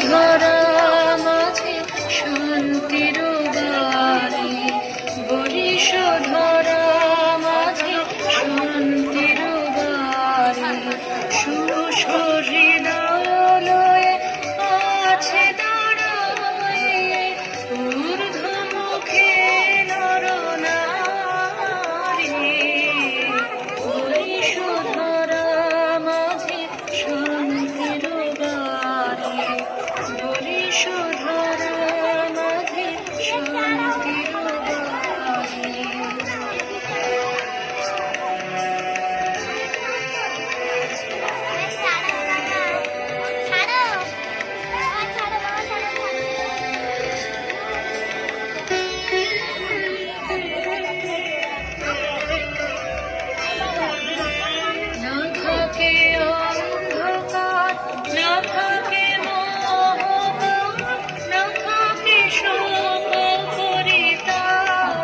ধরা মাঝে শান্তির বাড়ি, বরিশ ধরা মাঝে শান্তির বাড়ি। শুষ্ক হৃদয়ে আছে দাঁড়ায়ে ঊর্ধ্বমুখে নরনারী। বরিশ ধরা মাঝে শান্তির বাড়ি, বরিশ ধরা মাঝে শান্তির বাড়ি। না থাকে অন্ধকার, না থাকে মোহকার, না থাকে শোক পরিতাপ।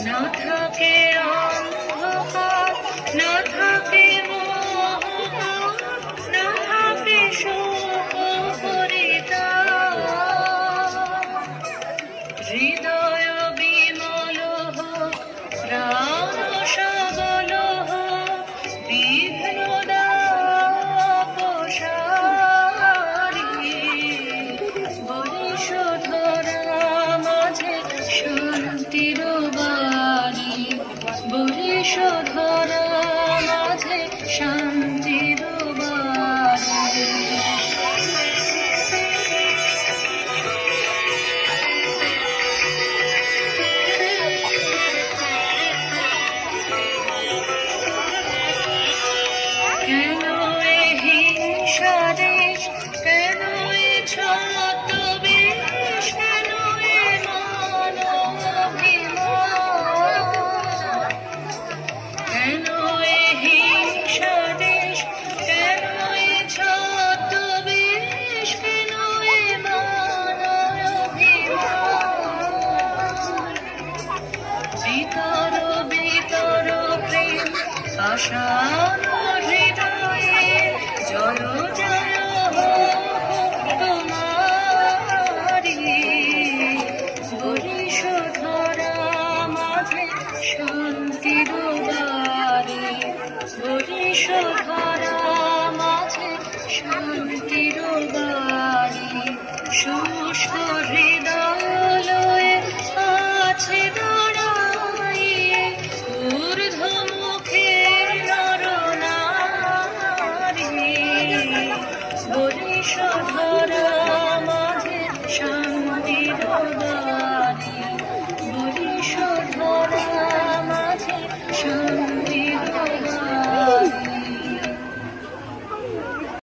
না থাকে অন্ধকার, না থাকে মোহকার, না থাকে শোক পরিতাপ। হৃদয় বিমল হোক, প্রাণ সবল হোক, বিঘ্ন দাপসারি। বরিশ ধরা মাঝে শান্তির বাড়ি, বরিশ ধরা মাঝে শান্তির বাড়ি। কেন এ হিংসা দেশ, কেন এ ছদ্মবেশ, কেন এ মানবাভিমান। কেন এ হিংসা দেশ, কেন এ ছদ্মবেশ, কেন এ মানবাভিমান। বিতর বিতর প্রেম পাষাণ হৃদয়ে, জয় জয় হোক তোমারি। বরিশ ধরা মাঝে শান্তির বাড়ি, বরিশ ধরা মাঝে শান্তির বাড়ি। শুষ্ক হৃদয়ে আছে দাঁড়ায়ে ঊর্ধ্বমুখে নরনারী। বরিশ ধরা